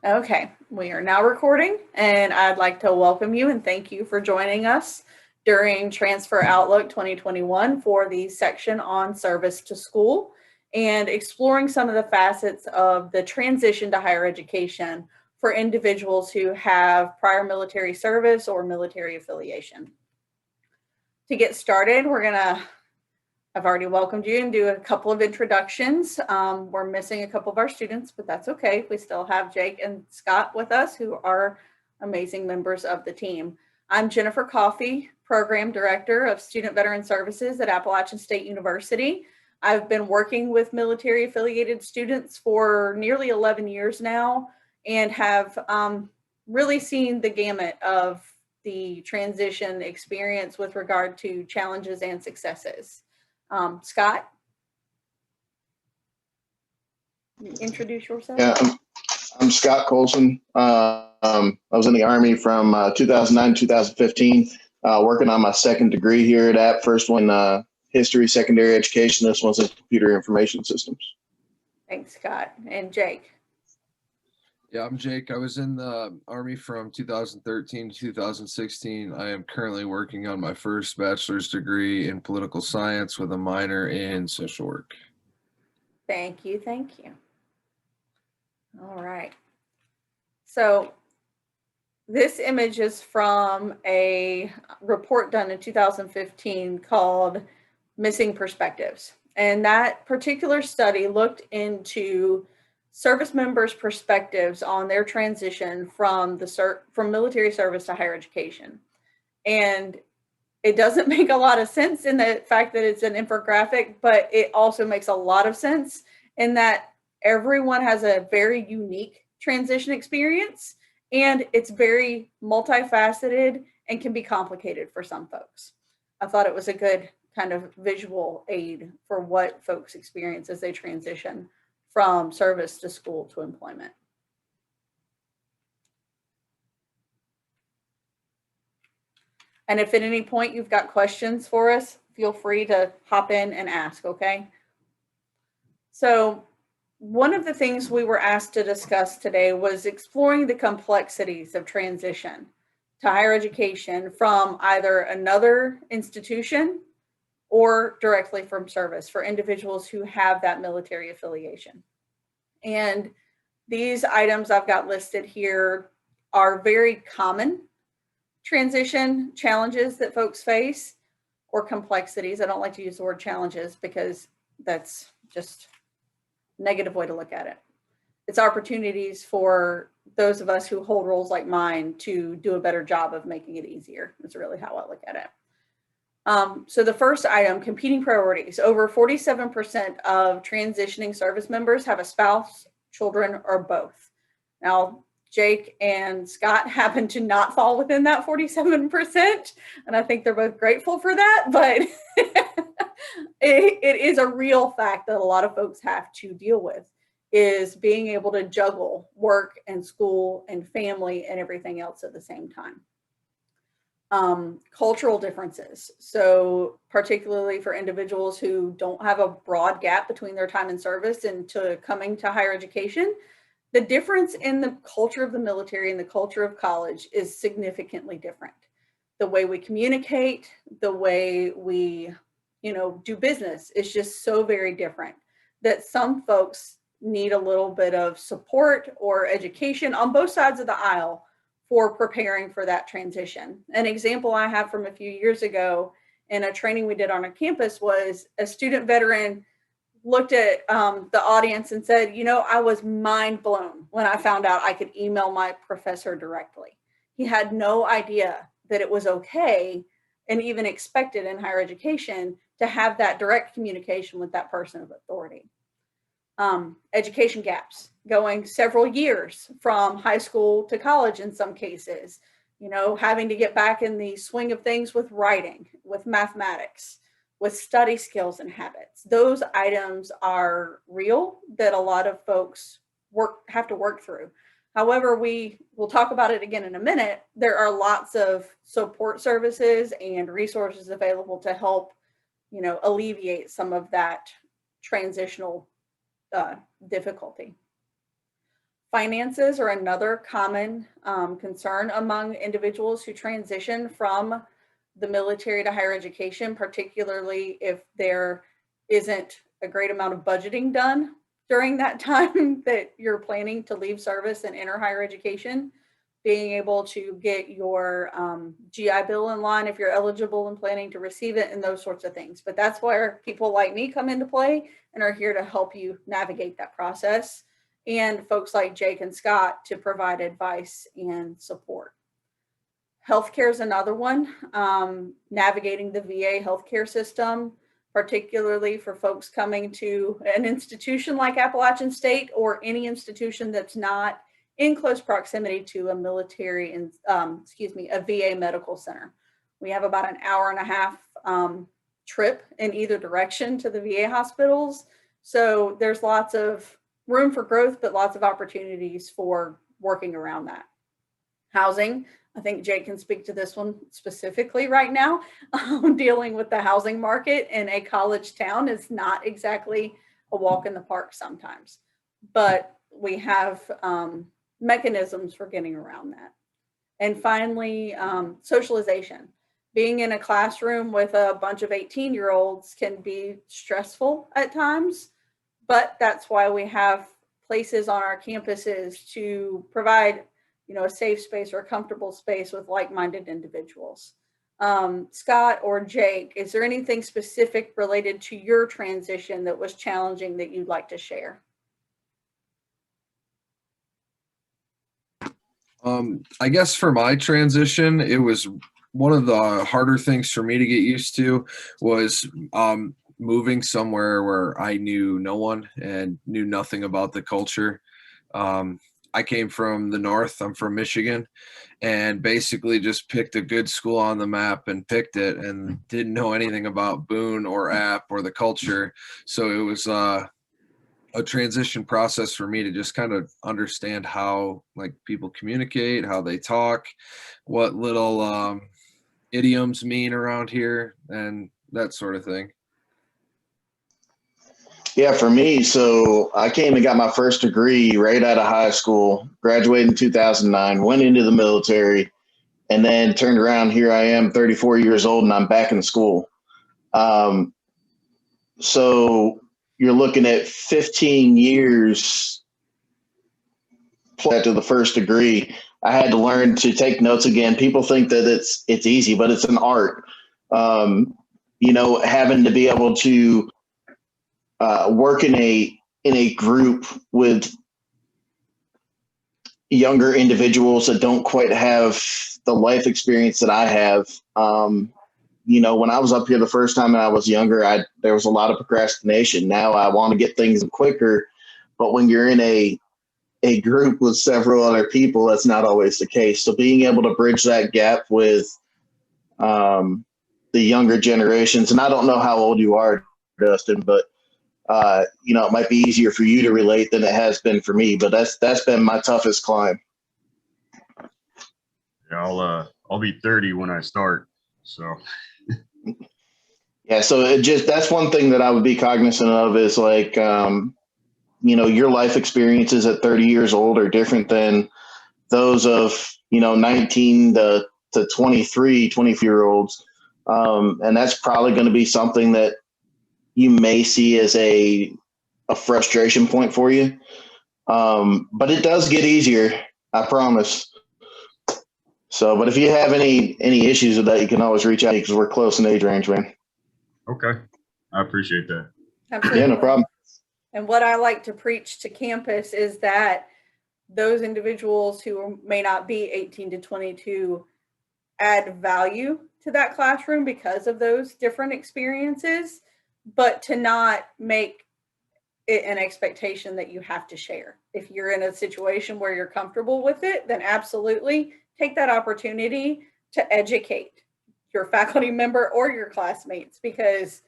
Okay, we are now recording, and I'd like to welcome you and thank you for joining us during Transfer Outlook 2021 for the section on service to school and exploring some of the facets of the transition to higher education for individuals who have prior military service or military affiliation. To get started, I've already welcomed you and do a couple of introductions. We're missing a couple of our students, but that's okay. We still have Jake and Scott with us, who are amazing members of the team. I'm Jennifer Coffey, Program Director of Student Veteran Services at Appalachian State University. I've been working with military affiliated students for nearly 11 years now and have really seen the gamut of the transition experience with regard to challenges and successes. Scott, introduce yourself. Yeah, I'm Scott Colson. I was in the Army from 2009 to 2015, working on my second degree here at App. First one, history, secondary education. This one's in computer information systems. Thanks, Scott. And Jake. Yeah, I'm Jake. I was in the Army from 2013 to 2016. I am currently working on my first bachelor's degree in political science with a minor in social work. Thank you. Thank you. All right. So this image is from a report done in 2015 called Missing Perspectives. And that particular study looked into service members' perspectives on their transition from military service to higher education. And it doesn't make a lot of sense in the fact that it's an infographic, but it also makes a lot of sense in that everyone has a very unique transition experience, and it's very multifaceted and can be complicated for some folks. I thought it was a good kind of visual aid for what folks experience as they transition from service to school to employment. And if at any point you've got questions for us, feel free to hop in and ask, okay? So one of the things we were asked to discuss today was exploring the complexities of transition to higher education from either another institution or directly from service for individuals who have that military affiliation. And these items I've got listed here are very common transition challenges that folks face, or complexities. I don't like to use the word challenges because that's just a negative way to look at it. It's opportunities for those of us who hold roles like mine to do a better job of making it easier. That's really how I look at it. So the first item, competing priorities. Over 47% of transitioning service members have a spouse, children, or both. Now, Jake and Scott happen to not fall within that 47%, and I think they're both grateful for that, but it is a real fact that a lot of folks have to deal with, is being able to juggle work and school and family and everything else at the same time. Cultural differences. So particularly for individuals who don't have a broad gap between their time in service and to coming to higher education, the difference in the culture of the military and the culture of college is significantly different. The way we communicate, the way we, do business is just so very different that some folks need a little bit of support or education on both sides of the aisle for preparing for that transition. An example I have from a few years ago in a training we did on a campus was a student veteran looked at the audience and said, I was mind blown when I found out I could email my professor directly. He had no idea that it was okay and even expected in higher education to have that direct communication with that person of authority. Education gaps, going several years from high school to college in some cases, having to get back in the swing of things with writing, with mathematics, with study skills and habits. Those items are real that a lot of folks have to work through. However, we'll talk about it again in a minute. There are lots of support services and resources available to help, alleviate some of that transitional difficulty. Finances are another common concern among individuals who transition from the military to higher education, particularly if there isn't a great amount of budgeting done during that time that you're planning to leave service and enter higher education. Being able to get your GI Bill in line if you're eligible and planning to receive it, and those sorts of things. But that's where people like me come into play and are here to help you navigate that process, and folks like Jake and Scott to provide advice and support. Healthcare is another one. Navigating the VA healthcare system, particularly for folks coming to an institution like Appalachian State or any institution that's not in close proximity to a military and a VA medical center. We have about an hour and a half trip in either direction to the VA hospitals. So there's lots of room for growth, but lots of opportunities for working around that. Housing, I think Jake can speak to this one specifically right now. Dealing with the housing market in a college town is not exactly a walk in the park sometimes, but we have mechanisms for getting around that. And finally, socialization. Being in a classroom with a bunch of 18-year-olds can be stressful at times, but that's why we have places on our campuses to provide, a safe space or a comfortable space with like-minded individuals. Scott or Jake, is there anything specific related to your transition that was challenging that you'd like to share? I guess for my transition, it was one of the harder things for me to get used to was moving somewhere where I knew no one and knew nothing about the culture. I came from the north. I'm from Michigan, and basically just picked a good school on the map and picked it, and didn't know anything about Boone or App or the culture. So it was a transition process for me to just kind of understand how like people communicate, how they talk, what little idioms mean around here, and that sort of thing. Yeah, for me, so I came and got my first degree right out of high school, graduated in 2009, went into the military, and then turned around. Here I am, 34 years old, and I'm back in school. So you're looking at 15 years after the first degree. I had to learn to take notes again. People think that it's easy, but it's an art. Having to be able to work in a group with younger individuals that don't quite have the life experience that I have. When I was up here the first time and I was younger, there was a lot of procrastination. Now I want to get things quicker, but when you're in a group with several other people, that's not always the case. So being able to bridge that gap with the younger generations, and I don't know how old you are, Dustin, but it might be easier for you to relate than it has been for me, but that's been my toughest climb. Yeah, I'll be 30 when I start. So yeah, so that's one thing that I would be cognizant of is like your life experiences at 30 years old are different than those of 19 to 23, 24-year-olds, and that's probably going to be something that you may see as a frustration point for you. But it does get easier, I promise. So, but if you have any issues with that, you can always reach out because we're close in age range, man. okay, I appreciate that. Absolutely. Yeah, no problem. And what I like to preach to campus is that those individuals who may not be 18 to 22 add value to that classroom because of those different experiences, but to not make it an expectation that you have to share. If you're in a situation where you're comfortable with it, then absolutely take that opportunity to educate your faculty member or your classmates, because,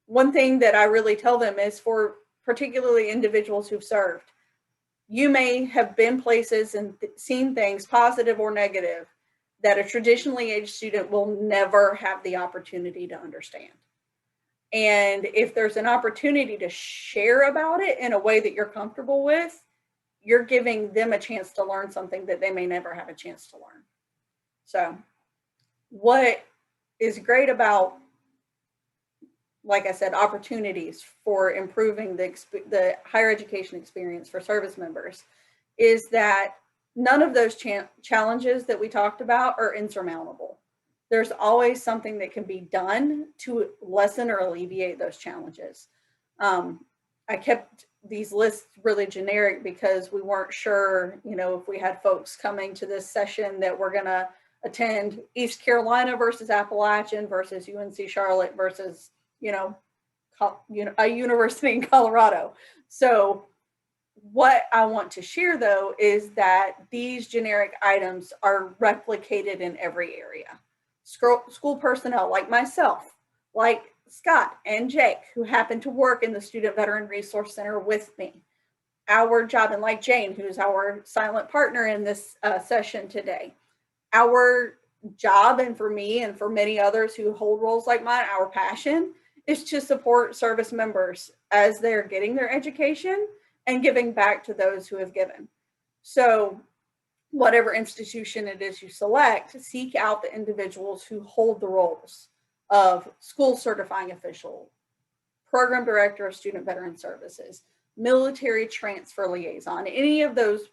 one thing that I really tell them is for particularly individuals who've served, you may have been places and seen things, positive or negative, that a traditionally aged student will never have the opportunity to understand. And if there's an opportunity to share about it in a way that you're comfortable with, you're giving them a chance to learn something that they may never have a chance to learn. So what is great about, like I said, opportunities for improving the higher education experience for service members is that none of those challenges that we talked about are insurmountable. There's always something that can be done to lessen or alleviate those challenges. I kept these lists really generic because we weren't sure, if we had folks coming to this session that we're going to attend East Carolina versus Appalachian versus UNC Charlotte versus, a university in Colorado. So what I want to share, though, is that these generic items are replicated in every area. School personnel like myself, like Scott and Jake, who happen to work in the Student Veteran Resource Center with me. Our job, and like Jane, who's our silent partner in this session today, our job, and for me and for many others who hold roles like mine, our passion is to support service members as they're getting their education and giving back to those who have given. So whatever institution it is you select, seek out the individuals who hold the roles of school certifying official, program director of student veteran services, military transfer liaison, any of those,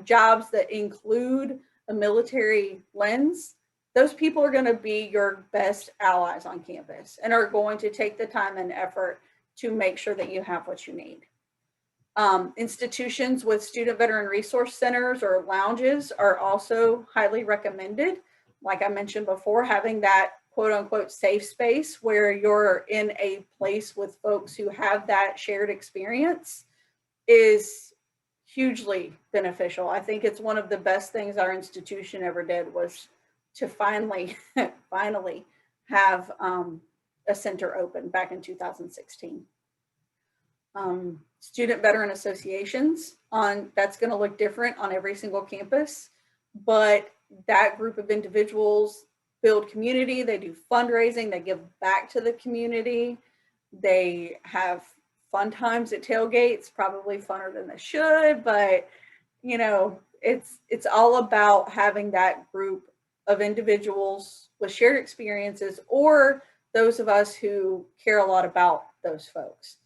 jobs that include a military lens. Those people are going to be your best allies on campus and are going to take the time and effort to make sure that you have what you need. Institutions with student veteran resource centers or lounges are also highly recommended. Like I mentioned before, having that quote unquote safe space where you're in a place with folks who have that shared experience is hugely beneficial. I think it's one of the best things our institution ever did was to finally have a center open back in 2016. Student veteran associations, that's going to look different on every single campus, but that group of individuals build community, they do fundraising, they give back to the community, they have fun times at tailgates, probably funner than they should, but it's all about having that group of individuals with shared experiences, or those of us who care a lot about those folks,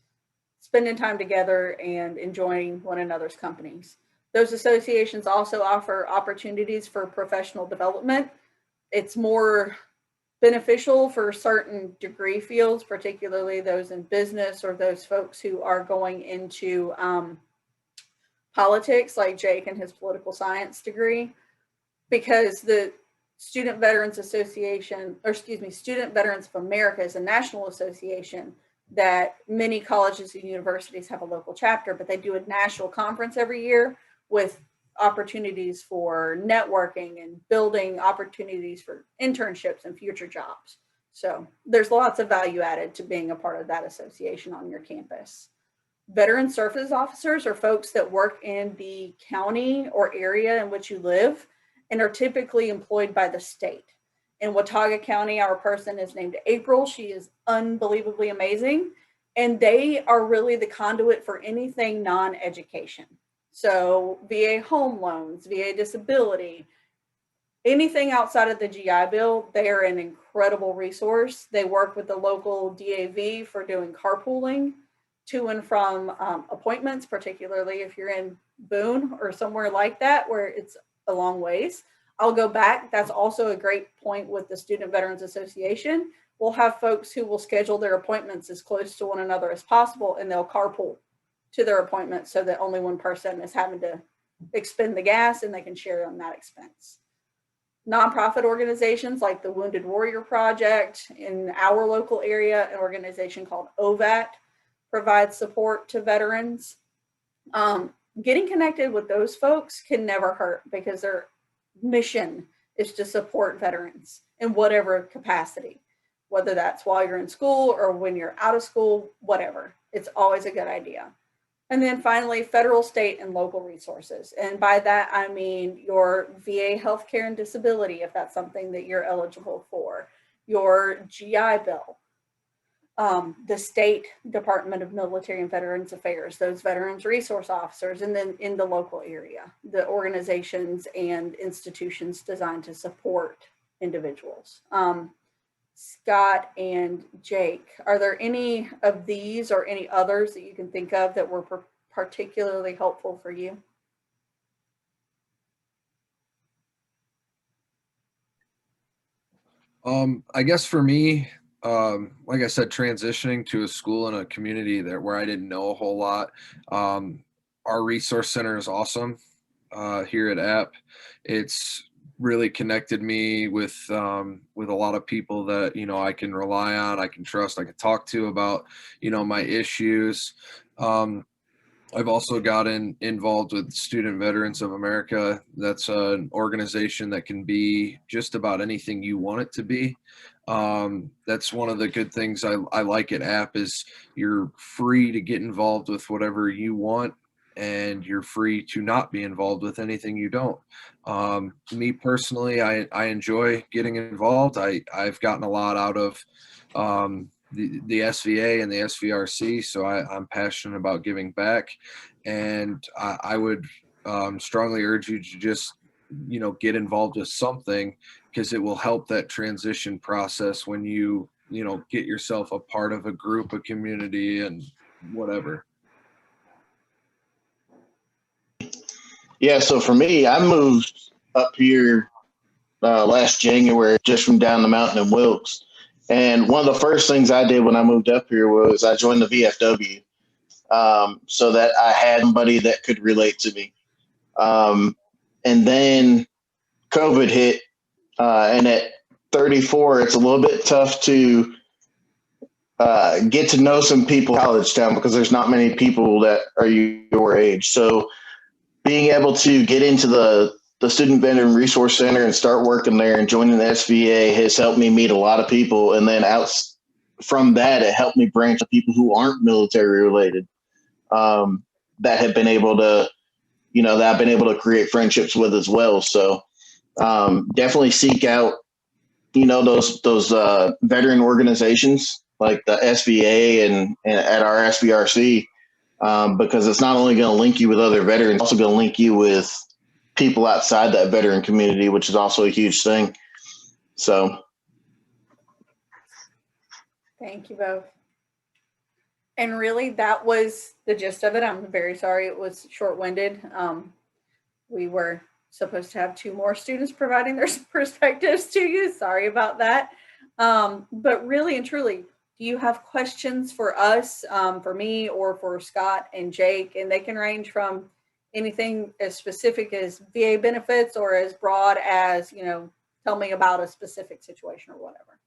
spending time together and enjoying one another's companies. Those associations also offer opportunities for professional development. It's more beneficial for certain degree fields, particularly those in business or those folks who are going into politics, like Jake and his political science degree, because the Student Veterans Association, Student Veterans of America is a national association that many colleges and universities have a local chapter, but they do a national conference every year with opportunities for networking and building opportunities for internships and future jobs. So there's lots of value added to being a part of that association on your campus. Veteran service officers are folks that work in the county or area in which you live and are typically employed by the state. In Watauga County, our person is named April. She is unbelievably amazing. And they are really the conduit for anything non-education. So VA home loans, VA disability, anything outside of the GI Bill, they are an incredible resource. They work with the local DAV for doing carpooling to and from appointments, particularly if you're in Boone or somewhere like that where it's a long ways. I'll go back. That's also a great point with the Student Veterans Association. We'll have folks who will schedule their appointments as close to one another as possible, and they'll carpool to their appointments so that only one person is having to expend the gas and they can share on that expense. Nonprofit organizations like the Wounded Warrior Project in our local area, an organization called OVAT, provides support to veterans. Getting connected with those folks can never hurt because their mission is to support veterans in whatever capacity, whether that's while you're in school or when you're out of school, whatever. It's always a good idea. And then finally, federal, state, and local resources. And by that, I mean your VA healthcare and disability, if that's something that you're eligible for, your GI Bill, the state Department of Military and Veterans Affairs, those veterans resource officers, and then in the local area, the organizations and institutions designed to support individuals. Scott and Jake, are there any of these or any others that you can think of that were particularly helpful for you? I guess for me, like I said, transitioning to a school in a community where I didn't know a whole lot. Our resource center is awesome here at App. It's really connected me with a lot of people that I can rely on, I can trust, I can talk to about my issues. I've also gotten involved with Student Veterans of America. That's an organization that can be just about anything you want it to be. That's one of the good things I like at App is you're free to get involved with whatever you want, and you're free to not be involved with anything you don't. Me personally, I enjoy getting involved. I've gotten a lot out of the SVA and the SVRC, so I'm passionate about giving back, and I would strongly urge you to just get involved with something, because it will help that transition process when you get yourself a part of a group, a community, and whatever. Yeah, so for me, I moved up here last January, just from down the mountain in Wilkes. And one of the first things I did when I moved up here was I joined the VFW, so that I had somebody that could relate to me. And then COVID hit, and at 34, it's a little bit tough to get to know some people in college town because there's not many people that are your age. So being able to get into the Student Veteran Resource Center and start working there and joining the SVA has helped me meet a lot of people. And then out from that, it helped me branch to people who aren't military related, that have been able to, that I've been able to create friendships with as well. So definitely seek out, those veteran organizations like the SVA and at our SVRC, because it's not only going to link you with other veterans, it's also going to link you with people outside that veteran community, which is also a huge thing. So. Thank you both. And really, that was the gist of it. I'm very sorry it was short-winded. We were supposed to have 2 more students providing their perspectives to you. Sorry about that. But really and truly, do you have questions for us, for me, or for Scott and Jake? And they can range from anything as specific as VA benefits or as broad as, tell me about a specific situation or whatever.